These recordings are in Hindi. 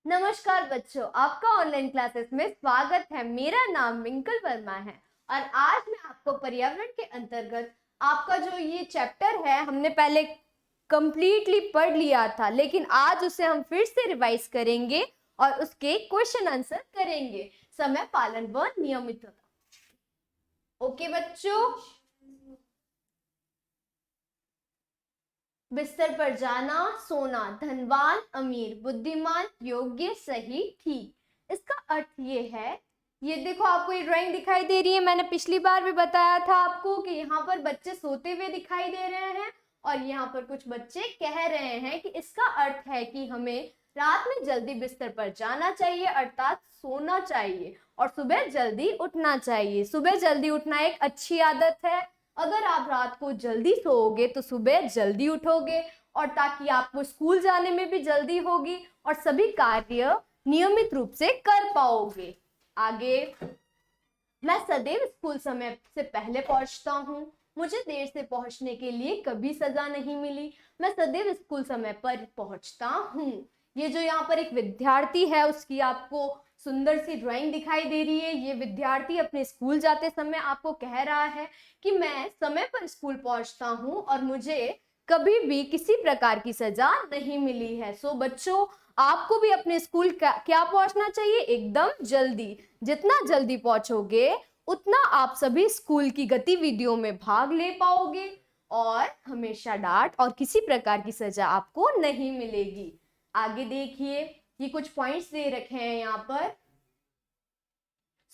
नमस्कार बच्चों, आपका ऑनलाइन क्लासेस में स्वागत है। मेरा नाम मिंकल वर्मा है और आज मैं आपको पर्यावरण के अंतर्गत आपका जो ये चैप्टर है हमने पहले कंप्लीटली पढ़ लिया था, लेकिन आज उसे हम फिर से रिवाइज करेंगे और उसके क्वेश्चन आंसर करेंगे। समय पालन व नियमितता। ओके बच्चों, बिस्तर पर जाना, सोना, धनवान, अमीर, बुद्धिमान, योग्य, सही, ठीक। इसका अर्थ ये है, ये देखो आपको ये ड्राइंग दिखाई दे रही है। मैंने पिछली बार भी बताया था आपको कि यहाँ पर बच्चे सोते हुए दिखाई दे रहे हैं और यहाँ पर कुछ बच्चे कह रहे हैं कि इसका अर्थ है कि हमें रात में जल्दी बिस्तर पर जाना चाहिए, अर्थात सोना चाहिए, और सुबह जल्दी उठना चाहिए। सुबह जल्दी उठना एक अच्छी आदत है। अगर आप रात को जल्दी सोओगे तो सुबह जल्दी उठोगे और ताकि आपको स्कूल जाने में भी जल्दी होगी और सभी कार्य नियमित रूप से कर पाओगे। आगे, मैं सदैव स्कूल समय से पहले पहुंचता हूँ। मुझे देर से पहुंचने के लिए कभी सजा नहीं मिली। मैं सदैव स्कूल समय पर पहुंचता हूँ। ये जो यहाँ पर एक विद्यार्थी है उसकी आपको सुंदर सी ड्राइंग दिखाई दे रही है। ये विद्यार्थी अपने स्कूल जाते समय आपको कह रहा है कि मैं समय पर स्कूल पहुंचता हूँ और मुझे कभी भी किसी प्रकार की सजा नहीं मिली है। सो बच्चों, आपको भी अपने स्कूल क्या पहुंचना चाहिए? एकदम जल्दी। जितना जल्दी पहुंचोगे उतना आप सभी स्कूल की गतिविधियों में भाग ले पाओगे और हमेशा डांट और किसी प्रकार की सजा आपको नहीं मिलेगी। आगे देखिए, ये कुछ पॉइंट्स दे रखे हैं यहाँ पर।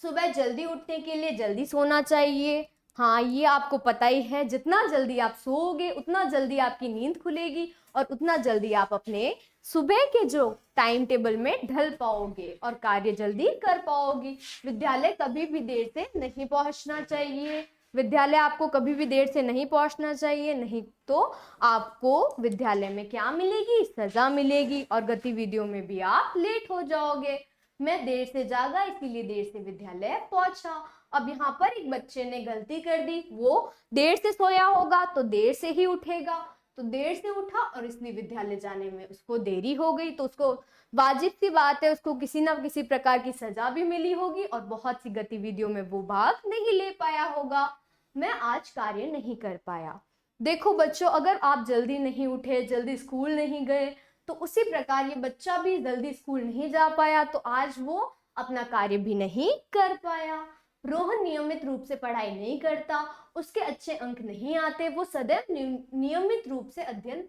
सुबह जल्दी उठने के लिए जल्दी सोना चाहिए। हाँ, ये आपको पता ही है, जितना जल्दी आप सोओगे उतना जल्दी आपकी नींद खुलेगी और उतना जल्दी आप अपने सुबह के जो टाइम टेबल में ढल पाओगे और कार्य जल्दी कर पाओगे। विद्यालय कभी भी देर से नहीं पहुंचना चाहिए। विद्यालय आपको कभी भी देर से नहीं पहुंचना चाहिए, नहीं तो आपको विद्यालय में क्या मिलेगी? सजा मिलेगी और गतिविधियों में भी आप लेट हो जाओगे। मैं देर से जागा इसीलिए देर से विद्यालय पहुंचा। अब यहाँ पर एक बच्चे ने गलती कर दी। वो देर से सोया होगा तो देर से ही उठेगा, तो देर से उठा और इसलिए विद्यालय जाने में उसको देरी हो गई, तो उसको वाजिब सी बात है, उसको किसी ना किसी प्रकार की सजा भी मिली होगी और बहुत सी गतिविधियों में वो भाग नहीं ले पाया होगा। मैं आज कार्य नहीं कर पाया। देखो बच्चों, अगर आप जल्दी नहीं उठे, जल्दी स्कूल नहीं गए, तो उसी प्रकार ये बच्चा भी जल्दी स्कूल नहीं जा पाया, तो आज वो अपना कार्य भी नहीं कर पाया। रोहन नियमित रूप से पढ़ाई नहीं करता, उसके अच्छे अंक नहीं आते। वो सदैव नियमित रूप से अध्ययन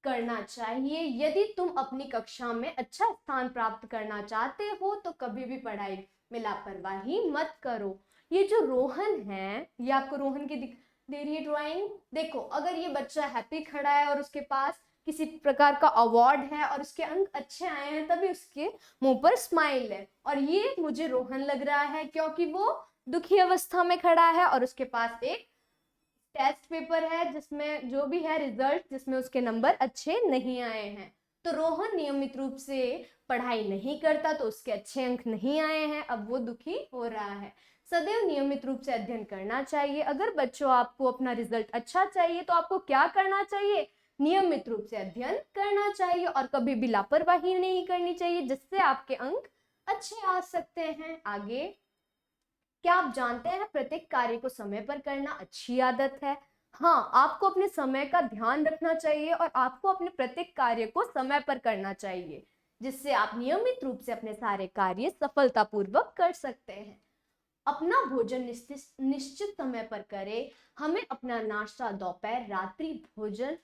करना चाहिए। यदि तुम अपनी कक्षा में अच्छा स्थान प्राप्त करना चाहते हो तो कभी भी पढ़ाई में लापरवाही मत करो। ये जो रोहन है, ये आपको रोहन की दे रही है ड्राइंग। देखो, अगर ये बच्चा हैप्पी खड़ा है और उसके पास किसी प्रकार का अवार्ड है और उसके अंक अच्छे आए हैं, तभी उसके मुंह पर स्माइल है, और ये मुझे रोहन लग रहा है क्योंकि वो दुखी अवस्था में खड़ा है और उसके पास एक टेस्ट पेपर है जिसमें जो भी है रिजल्ट, जिसमें उसके नंबर अच्छे नहीं आए हैं। तो रोहन नियमित रूप से पढ़ाई नहीं करता तो उसके अच्छे अंक नहीं आए हैं, अब वो दुखी हो रहा है। सदैव नियमित रूप से अध्ययन करना चाहिए। अगर बच्चों आपको अपना रिजल्ट अच्छा चाहिए तो आपको क्या करना चाहिए? नियमित रूप से अध्ययन करना चाहिए और कभी भी लापरवाही नहीं करनी चाहिए, जिससे आपके अंक अच्छे आ सकते हैं। आगे, क्या आप जानते हैं प्रत्येक कार्य को समय पर करना अच्छी आदत है? हाँ, आपको अपने समय का ध्यान रखना चाहिए और आपको अपने प्रत्येक कार्य को समय पर करना चाहिए, जिससे आप नियमित रूप से अपने सारे कार्य सफलतापूर्वक कर सकते हैं। अपना भोजन निश्चित समय पर करें। हमें अपना नाश्ता, दोपहर, रात्रि भोजन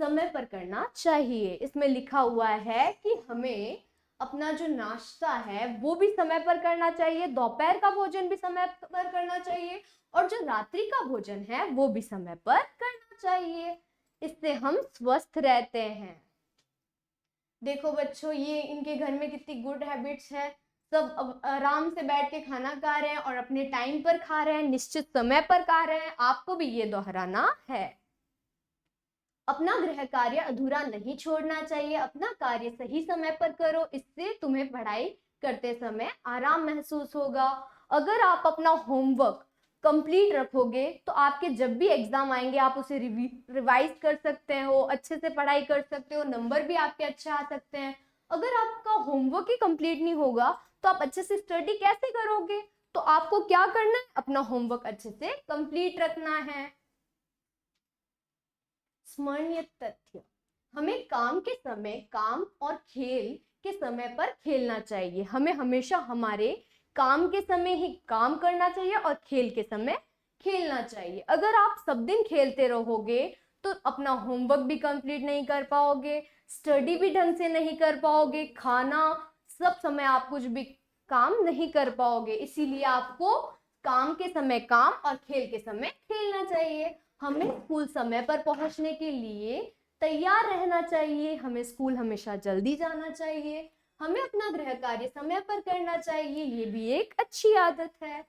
समय पर करना चाहिए। इसमें लिखा हुआ है कि हमें अपना जो नाश्ता है वो भी समय पर करना चाहिए, दोपहर का भोजन भी समय पर करना चाहिए और जो रात्रि का भोजन है वो भी समय पर करना चाहिए। इससे हम स्वस्थ रहते हैं। देखो बच्चों, ये इनके घर में कितनी गुड हैबिट्स है। सब आराम से बैठ के खाना खा रहे हैं और अपने टाइम पर खा रहे हैं, निश्चित समय पर खा रहे हैं। आपको भी ये दोहराना है। अपना गृह कार्य अधूरा नहीं छोड़ना चाहिए। अपना कार्य सही समय पर करो, इससे तुम्हें पढ़ाई करते समय आराम महसूस होगा। अगर आप अपना होमवर्क कंप्लीट रखोगे तो आपके जब भी एग्जाम आएंगे आप उसे रिवाइज कर सकते हो, अच्छे से पढ़ाई कर सकते हो, नंबर भी आपके अच्छे आ सकते हैं। अगर आपका होमवर्क ही कंप्लीट नहीं होगा तो आप अच्छे से स्टडी कैसे करोगे? तो आपको क्या करना है? अपना होमवर्क अच्छे से कंप्लीट रखना है। स्मरणीय तथ्य, हमें काम के समय काम और खेल के समय पर खेलना चाहिए। हमें हमेशा हमारे काम के समय ही काम करना चाहिए और खेल के समय खेलना चाहिए। अगर आप सब दिन खेलते रहोगे तो अपना होमवर्क भी कंप्लीट नहीं कर पाओगे, स्टडी भी ढंग से नहीं कर पाओगे, खाना सब समय आप कुछ भी काम नहीं कर पाओगे। इसीलिए आपको काम के समय काम और खेल के समय खेलना चाहिए। हमें स्कूल समय पर पहुंचने के लिए तैयार रहना चाहिए। हमें स्कूल हमेशा जल्दी जाना चाहिए। हमें अपना गृह कार्य समय पर करना चाहिए। ये भी एक अच्छी आदत है।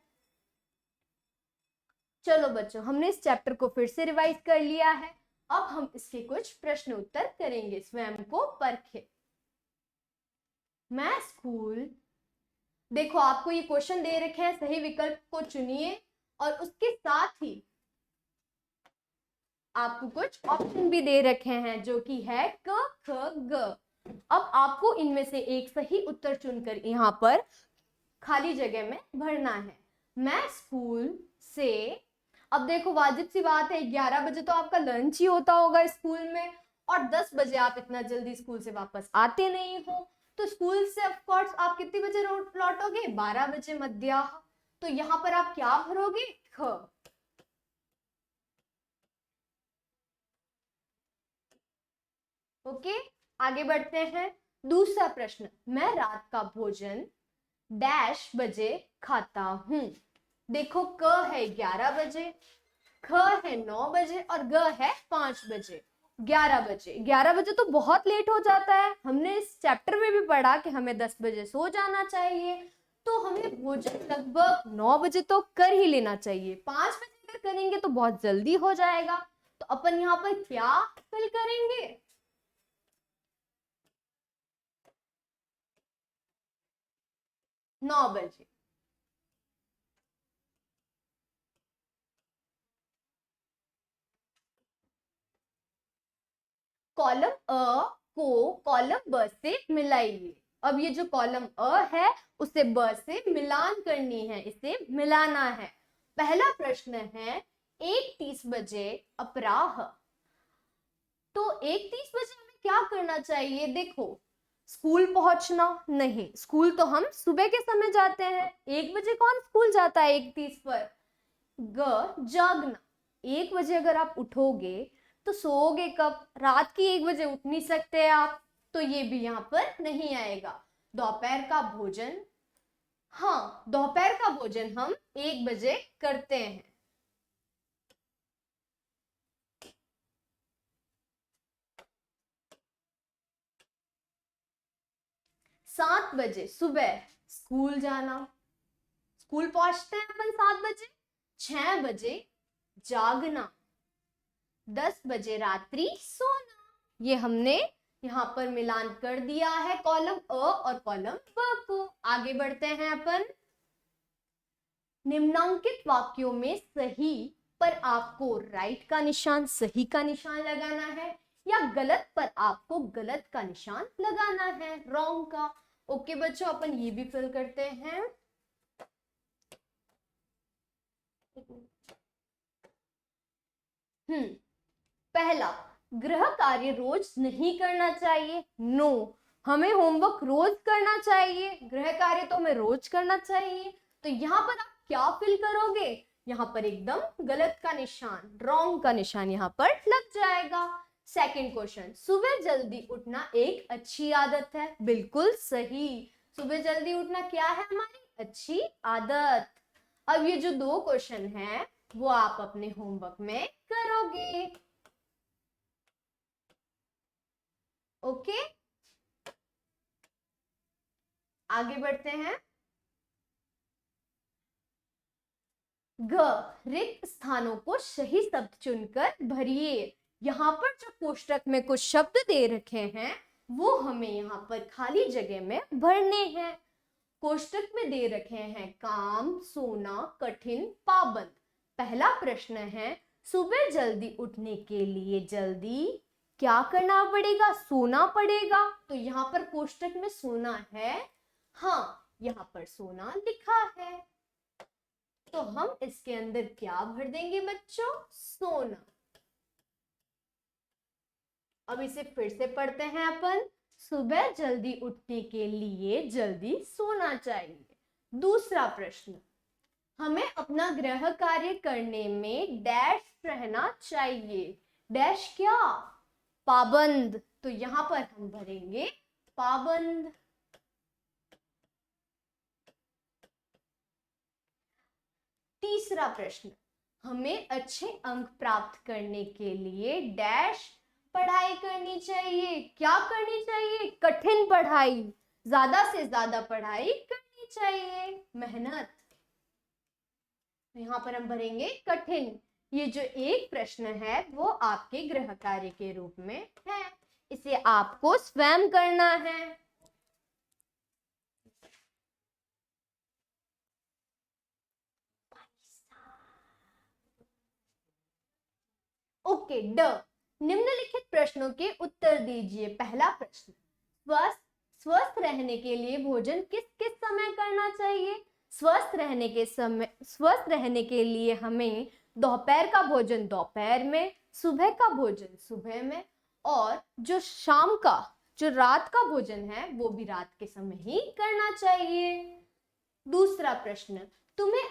चलो बच्चों, हमने इस चैप्टर को फिर से रिवाइज कर लिया है। अब हम इसके कुछ प्रश्न उत्तर करेंगे। स्वयं को परखे। मैं स्कूल, देखो आपको ये क्वेश्चन दे रखे हैं, सही विकल्प को चुनिए और उसके साथ ही आपको कुछ ऑप्शन भी दे रखे हैं जो कि है क ख ग। अब आपको इनमें से एक सही उत्तर चुनकर यहाँ पर खाली जगह में भरना है। मैं स्कूल से, अब देखो वाजिब सी बात है 11 बजे तो आपका लंच ही होता होगा स्कूल में और 10 बजे आप इतना जल्दी स्कूल से वापस आते नहीं हो, तो स्कूल से ऑफ कोर्स आप कितने बजे लौटोगे? 12 बजे मध्याह्न। तो यहाँ पर आप क्या भरोगे? ख। ओके, आगे बढ़ते हैं। दूसरा प्रश्न, मैं रात का भोजन डैश बजे खाता हूं। देखो क है 11 बजे, ख है 9 बजे और ग है 5 बजे। 11 बजे, 11 बजे तो बहुत लेट हो जाता है। हमने इस चैप्टर में भी पढ़ा कि हमें 10 बजे सो जाना चाहिए, तो हमें भोजन लगभग 9 बजे तो कर ही लेना चाहिए। 5 बजे अगर करेंगे तो बहुत जल्दी हो जाएगा। तो अपन यहाँ पर क्या फिल करेंगे? 9 बजे। कॉलम अ को कॉलम ब से मिलाइए। अब ये जो कॉलम अ है उसे ब से मिलान करनी है, इसे मिलाना है। पहला प्रश्न है 1:30 बजे अपराह। तो 1:30 बजे हमें क्या करना चाहिए? देखो, स्कूल पहुंचना नहीं, स्कूल तो हम सुबह के समय जाते हैं। 1 बजे कौन स्कूल जाता है 1:30 पर? ग जागना। 1 बजे अगर आप उठोगे तो सोओगे कब? रात की 1 बजे उठ नहीं सकते आप, तो ये भी यहाँ पर नहीं आएगा। दोपहर का भोजन, हाँ दोपहर का भोजन हम 1 बजे करते हैं। 7 बजे सुबह स्कूल जाना, स्कूल पहुंचते हैं अपन 7 बजे। 6 बजे जागना, 10 बजे रात्रि सोना। ये हमने यहाँ पर मिलान कर दिया है कॉलम अ और कॉलम ब को। आगे बढ़ते हैं अपन। निम्नांकित वाक्यों में सही पर आपको राइट का निशान, सही का निशान लगाना है या गलत पर आपको गलत का निशान लगाना है, रॉन्ग का। ओके बच्चों, अपन ये भी फिल करते हैं। पहला, गृह कार्य रोज नहीं करना चाहिए। नो, हमें होमवर्क रोज करना चाहिए, गृह कार्य तो हमें रोज करना चाहिए। तो यहाँ पर आप क्या फिल करोगे? यहाँ पर एकदम गलत का निशान, रॉन्ग का निशान यहाँ पर लग जाएगा। सेकंड क्वेश्चन, सुबह जल्दी उठना एक अच्छी आदत है। बिल्कुल सही, सुबह जल्दी उठना क्या है? हमारी अच्छी आदत। अब ये जो दो क्वेश्चन हैं वो आप अपने होमवर्क में करोगे। ओके, आगे बढ़ते हैं। ग, रिक्त स्थानों को सही शब्द चुनकर भरिए। यहाँ पर जो कोष्टक में कुछ शब्द दे रखे हैं वो हमें यहाँ पर खाली जगह में भरने हैं। कोष्टक में दे रखे हैं काम, सोना, कठिन, पाबंद। पहला प्रश्न है सुबह जल्दी उठने के लिए जल्दी क्या करना पड़ेगा? सोना पड़ेगा। तो यहाँ पर कोष्टक में सोना है, हाँ यहाँ पर सोना लिखा है, तो हम इसके अंदर क्या भर देंगे बच्चों? सोना। अब इसे फिर से पढ़ते हैं अपन। सुबह जल्दी उठने के लिए जल्दी सोना चाहिए। दूसरा प्रश्न, हमें अपना गृह कार्य करने में डैश रहना चाहिए। डैश क्या? पाबंद। तो यहां पर हम भरेंगे पाबंद। तीसरा प्रश्न, हमें अच्छे अंक प्राप्त करने के लिए डैश पढ़ाई करनी चाहिए। क्या करनी चाहिए? कठिन पढ़ाई, ज्यादा से ज्यादा पढ़ाई करनी चाहिए, मेहनत। यहाँ पर हम भरेंगे कठिन। ये जो एक प्रश्न है वो आपके गृह कार्य के रूप में है, इसे आपको स्वयं करना है। ओके, ड, निम्नलिखित प्रश्नों के उत्तर दीजिए। पहला प्रश्न, स्वस्थ रहने के लिए भोजन किस किस समय करना चाहिए? स्वस्थ रहने के लिए हमें दोपहर का भोजन दोपहर में, सुबह का भोजन सुबह में, और जो शाम का, जो रात का भोजन है वो भी रात के समय ही करना चाहिए। दूसरा प्रश्न, तुम्हें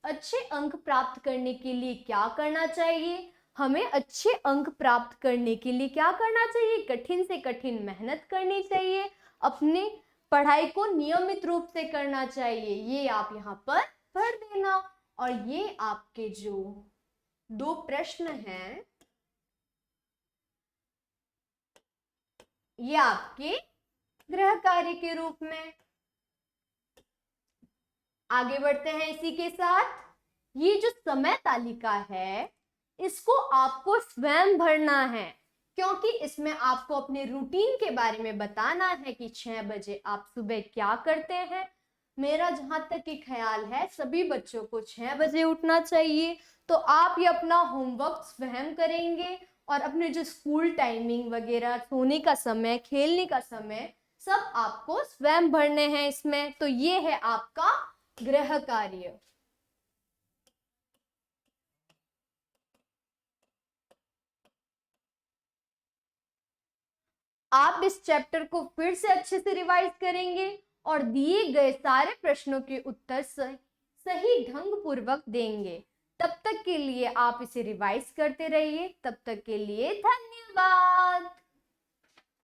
अच्छे अंक प्राप्त करने के लिए क्या करना चाहिए? हमें अच्छे अंक प्राप्त करने के लिए क्या करना चाहिए? कठिन से कठिन मेहनत करनी चाहिए, अपने पढ़ाई को नियमित रूप से करना चाहिए। ये आप यहाँ पर भर देना। और ये आपके जो दो प्रश्न हैं, ये आपके गृह कार्य के रूप में। आगे बढ़ते हैं इसी के साथ। ये जो समय तालिका है इसको आपको स्वयं भरना है, क्योंकि इसमें आपको अपने रूटीन के बारे में बताना है कि 6 बजे आप सुबह क्या करते हैं। मेरा जहां तक कि ख्याल है सभी बच्चों को 6 बजे उठना चाहिए। तो आप ये अपना होमवर्क स्वयं करेंगे और अपने जो स्कूल टाइमिंग वगैरह, सोने का समय, खेलने का समय, सब आपको स्वयं भरने हैं इसमें। तो ये है आपका गृह कार्य। आप इस चैप्टर को फिर से अच्छे से रिवाइज करेंगे और दिए गए सारे प्रश्नों के उत्तर सही ढंग पूर्वक देंगे। तब तक के लिए आप इसे रिवाइज करते रहिए। तब तक के लिए धन्यवाद।